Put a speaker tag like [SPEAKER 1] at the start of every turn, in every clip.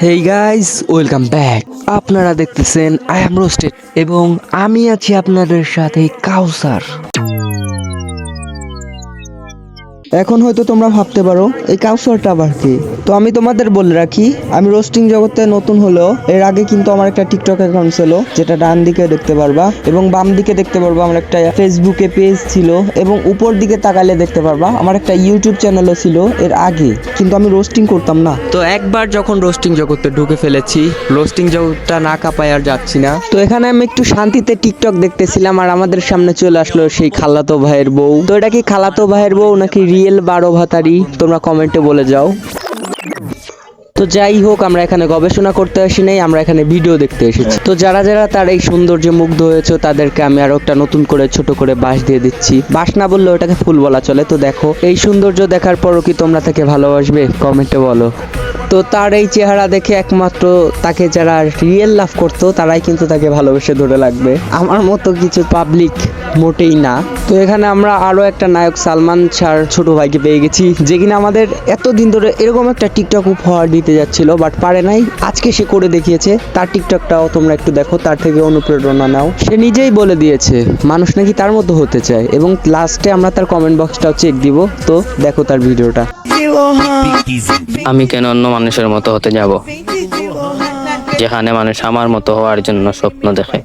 [SPEAKER 1] Hey guys, welcome back. আপনারা দেখতেছেন I am roasted এবং আমি আছি আপনাদের সাথে কাউসার। এখন হয়তো তোমরা ভাবতে পারো এই কাউসারটা আবার কি। তো আমি তোমাদের বলে রাখি, আমি রোস্টিং জগতে নতুন হলেও এর আগে কিন্তু আমার একটা টিকটক অ্যাকাউন্ট ছিল, যেটা ডান দিকে দেখতে পারবা এবং বাম দিকে দেখতে পারবা আমার একটা ফেসবুকে পেজ ছিল, এবং উপর দিকে তাকালে দেখতে পারবা আমার একটা ইউটিউব চ্যানেলও ছিল এর আগে, কিন্তু আমি রোস্টিং করতাম না। তো একবার যখন রোস্টিং জগতে ঢুকে ফেলেছি, রোস্টিং জগৎটা না কাঁপায় আর যাচ্ছি না। তো এখানে আমি একটু শান্তিতে টিকটক দেখতেছিলাম আর আমাদের সামনে চলে আসলো সেই খালাতো ভাইয়ের বউ। তো এটা কি খালাতো ভাইয়ের বউ নাকি রিয়েল 12 ভাতারি, তোমরা কমেন্টে বলে যাও। তো যাই হোক, আমরা এখানে গবেষণা করতে আসি নাই, আমরা এখানে ভিডিও দেখতে এসেছি। তো যারা যারা তার এই সৌন্দর্যে মুগ্ধ হয়েছে তাদেরকে আমি আরো একটা নতুন করে ছোট করে বাঁশ দিয়ে দিচ্ছি। বাঁশ না বললে ওটাকে ফুল বলা চলে। তো দেখো, এই সৌন্দর্য দেখার পরও কি তোমরা তাকে ভালোবাসবে? কমেন্টে বলো। তো তার এই চেহারা দেখে একমাত্র তাকে যারা রিয়েল লাভ করতো তারাই কিন্তু তাকে ভালোবেসে ধরে লাগবে, আমার মতো কিছু পাবলিক মোটেই না। তো এখানে আমরা আরো একটা নায়ক সালমান শাহর ছোট ভাইকে পেয়ে গেছি, যে কিনা আমাদের এতদিন ধরে এরকম একটা টিকটক উপহার দিতে যাচ্ছিল, বাট পারে নাই। আজকে সে করে দেখিয়েছে। তার টিকটকটাও তোমরা একটু দেখো, তার থেকে অনুপ্রেরণা নাও। সে নিজেই বলে দিয়েছে মানুষ নাকি তার মতো হতে চায়, এবং লাস্টে আমরা তার কমেন্ট বক্সটাও চেক দিব। তো দেখো তার ভিডিওটা।
[SPEAKER 2] আমি কেন অন্য মানুষের মতো হতে যাব, যেখানে মানুষ আমার মতো হওয়ার জন্য স্বপ্ন দেখে।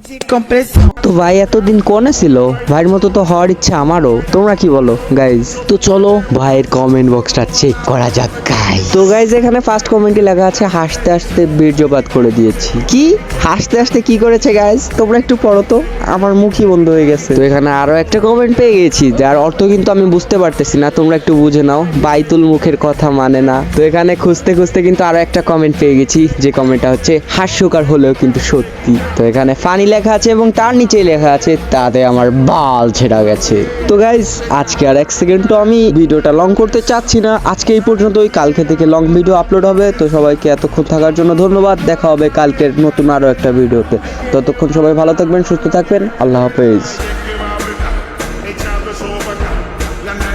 [SPEAKER 1] তো ভাই এতদিন কোনে ছিল, ভাইয়ের মতো তো হওয়ার ইচ্ছা আমারও। তোমরা কি বলো গাইজ? তো চলো ভাইয়ের কমেন্ট বক্সটা চেক করা যাক গাইজ। তো গাইজ, এখানে ফার্স্ট কমেন্টে লেখা আছে হাসতে হাসতে বীর্যপাত করে দিয়েছি। কি হাসতে হাসতে কি করেছে গাইজ? তোমরা একটু পড়ো তো, আমার মুখই বন্ধ হয়ে গেছে। তো এখানে আরো একটা কমেন্ট পেয়ে গেছি, যার অর্থ কিন্তু আমি বুঝতে পারতেছি না, তোমরা একটু বুঝে নাও। বাইতুল মুখের কথা মানে না। তো এখানে খুঁজতে খুঁজতে কিন্তু আরো একটা কমেন্ট পেয়ে গেছি, যে কমেন্টটা হচ্ছে হাস্যকর হলেও কিন্তু সত্যি। তো এখানে ফানি লেখা আছে এবং তার নিচে লেখা আছে তাতে আমার বাল ছেড়া গেছে। তো গাইস, আজকে আর এক সেকেন্ডও আমি ভিডিওটা লং করতে চাচ্ছি না। আজকে এই পর্যন্তই, কালকে থেকে লং ভিডিও আপলোড হবে। তো সবাইকে এতক্ষণ থাকার জন্য ধন্যবাদ। দেখা হবে কালকের নতুন আরো একটা ভিডিওতে। ততক্ষণ সবাই ভালো থাকবেন, সুস্থ থাকবেন। আল্লাহ হাফেজ।